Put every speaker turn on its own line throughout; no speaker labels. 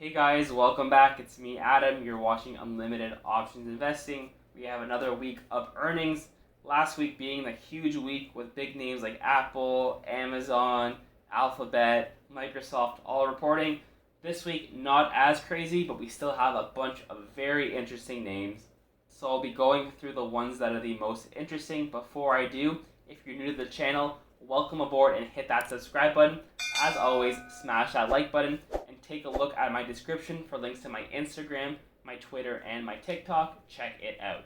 Hey guys, welcome back. It's me, Adam. You're watching Unlimited Options Investing. We have another week of earnings. Last week being the huge week with big names like Apple, Amazon, Alphabet, Microsoft all reporting. This week, not as crazy, but we still have a bunch of very interesting names. So I'll be going through the ones that are the most interesting. Before I do, if you're new to the channel, welcome aboard and hit that subscribe button. As always, smash that like button and take a look at my description for links to my Instagram, my Twitter, and my TikTok. Check it out.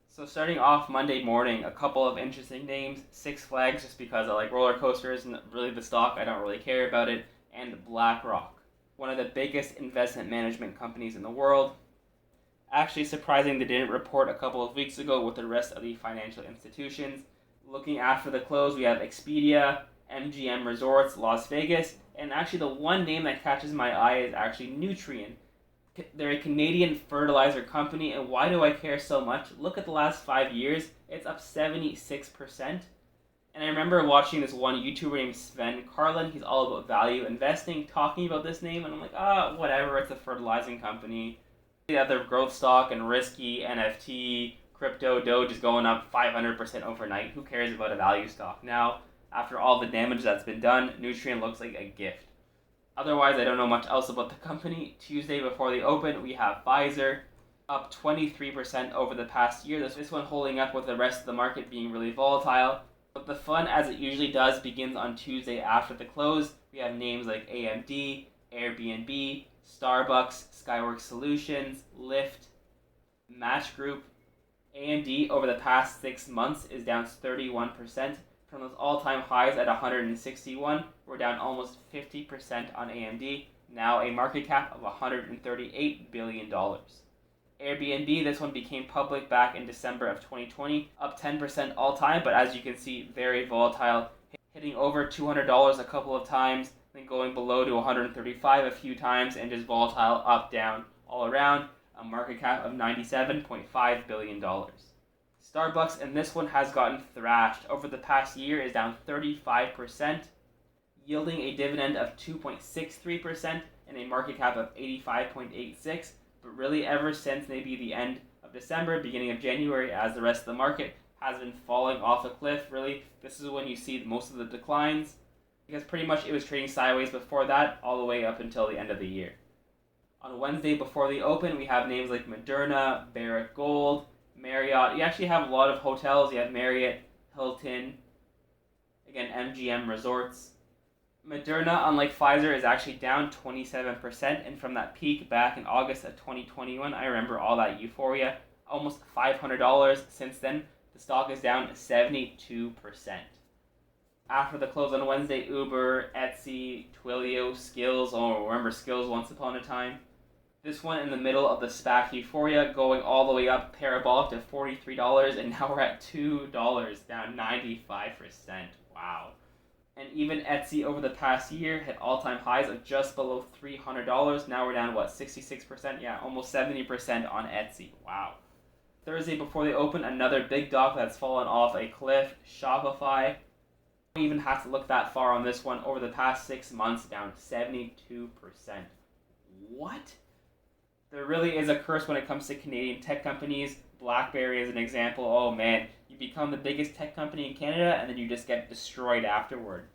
So starting off Monday morning, a couple of interesting names. Six Flags, just because I like roller coasters and really the stock, I don't really care about it. And BlackRock, one of the biggest investment management companies in the world. Actually surprising they didn't report a couple of weeks ago with the rest of the financial institutions. Looking after the close, we have Expedia, MGM Resorts, Las Vegas, and actually the one name that catches my eye is actually Nutrien. They're a Canadian fertilizer company, and why do I care so much? Look at the last 5 years, it's up 76%. And I remember watching this one YouTuber named Sven Carlin, he's all about value investing, talking about this name, and I'm like, whatever, it's a fertilizing company. The other growth stock and risky NFT, crypto, Doge is going up 500% overnight. Who cares about a value stock? Now, after all the damage that's been done, Nutrien looks like a gift. Otherwise, I don't know much else about the company. Tuesday before the open, we have Pfizer, up 23% over the past year. This one holding up with the rest of the market being really volatile. But the fun, as it usually does, begins on Tuesday after the close. We have names like AMD, Airbnb, Starbucks, Skyworks Solutions, Lyft, Match Group. AMD over the past 6 months is down 31%. From those all-time highs at 161, we're down almost 50% on AMD, now a market cap of $138 billion. Airbnb, this one became public back in December of 2020, up 10% all-time, but as you can see, very volatile, hitting over $200 a couple of times, then going below to 135 a few times, and just volatile up, down, all around, a market cap of $97.5 billion. Starbucks, and this one has gotten thrashed. Over the past year is down 35%, yielding a dividend of 2.63% and a market cap of 85.86. But really ever since maybe the end of December, beginning of January, as the rest of the market has been falling off a cliff, really, this is when you see most of the declines, because pretty much it was trading sideways before that, all the way up until the end of the year. On Wednesday before the open, we have names like Moderna, Barrick Gold, Marriott. You actually have a lot of hotels. You have Marriott, Hilton, again, MGM Resorts. Moderna, unlike Pfizer, is actually down 27%, and from that peak back in August of 2021, I remember all that euphoria, almost $500. Since then, the stock is down 72%. After the close on Wednesday, Uber, Etsy, Twilio, Skills, remember Skills once upon a time. This one in the middle of the SPAC euphoria, going all the way up parabolic to $43, and now we're at $2, down 95%. Wow. And even Etsy over the past year hit all-time highs of just below $300. Now we're down, 66%? Yeah, almost 70% on Etsy. Wow. Thursday before they open, another big stock that's fallen off a cliff, Shopify. Don't even have to look that far on this one. Over the past 6 months, down 72%. What? There really is a curse when it comes to Canadian tech companies. BlackBerry is an example. Oh man, you become the biggest tech company in Canada and then you just get destroyed afterward.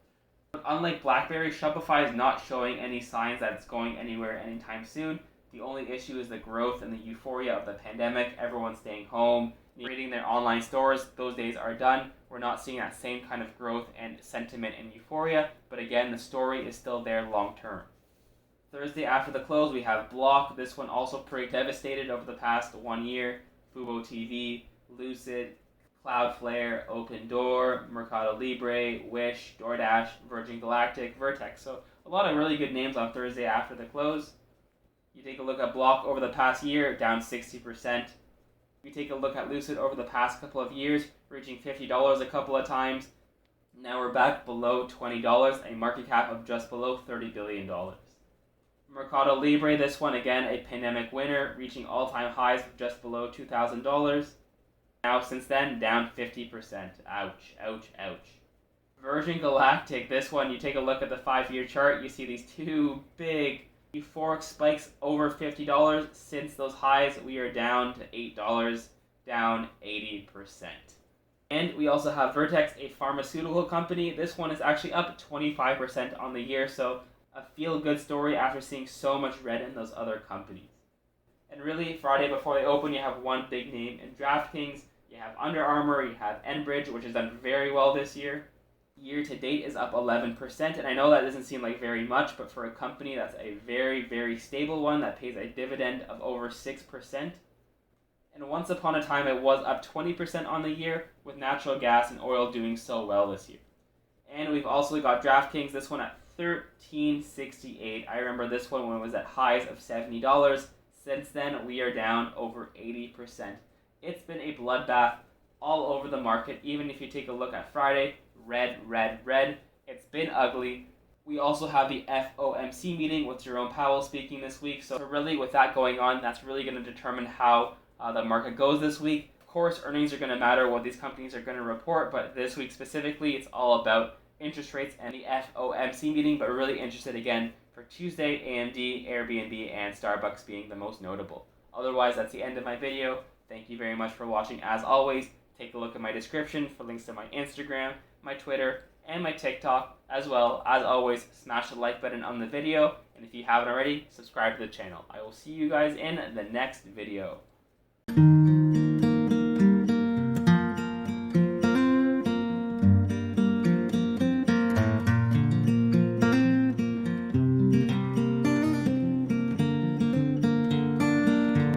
But unlike BlackBerry, Shopify is not showing any signs that it's going anywhere anytime soon. The only issue is the growth and the euphoria of the pandemic. Everyone's staying home, creating their online stores. Those days are done. We're not seeing that same kind of growth and sentiment and euphoria. But again, the story is still there long term. Thursday after the close, we have Block. This one also pretty devastated over the past 1 year. Fubo TV, Lucid, Cloudflare, Open Door, Mercado Libre, Wish, DoorDash, Virgin Galactic, Vertex. So a lot of really good names on Thursday after the close. You take a look at Block over the past year, down 60%. You take a look at Lucid over the past couple of years, reaching $50 a couple of times. Now we're back below $20, a market cap of just below $30 billion. Mercado Libre, this one again a pandemic winner, reaching all-time highs of just below $2,000. Now since then, down 50%. Ouch, ouch, ouch. Virgin Galactic, this one, you take a look at the 5-year chart, you see these two big Euphoric spikes over $50. Since those highs, we are down to $8, down 80%. And we also have Vertex, a pharmaceutical company. This one is actually up 25% on the year, so a feel-good story after seeing so much red in those other companies. And really, Friday before they open, you have one big name in DraftKings. You have Under Armour, you have Enbridge, which has done very well this year. Year to date is up 11%, and I know that doesn't seem like very much, but for a company that's a very, very stable one that pays a dividend of over 6%. And once upon a time, it was up 20% on the year, with natural gas and oil doing so well this year. And we've also got DraftKings, this one at $13.68. I remember this one when it was at highs of $70. Since then, we are down over 80%. It's been a bloodbath all over the market. Even if you take a look at Friday, red, red, red. It's been ugly. We also have the FOMC meeting with Jerome Powell speaking this week. So really, with that going on, that's really going to determine how the market goes this week. Of course, earnings are going to matter, what these companies are going to report, but this week specifically, it's all about interest rates and the FOMC meeting, but really interested again for Tuesday, AMD, Airbnb, and Starbucks being the most notable. Otherwise, that's the end of my video. Thank you very much for watching. As always, take a look at my description for links to my Instagram, my Twitter, and my TikTok. As well, as always, smash the like button on the video, and if you haven't already, subscribe to the channel. I will see you guys in the next video.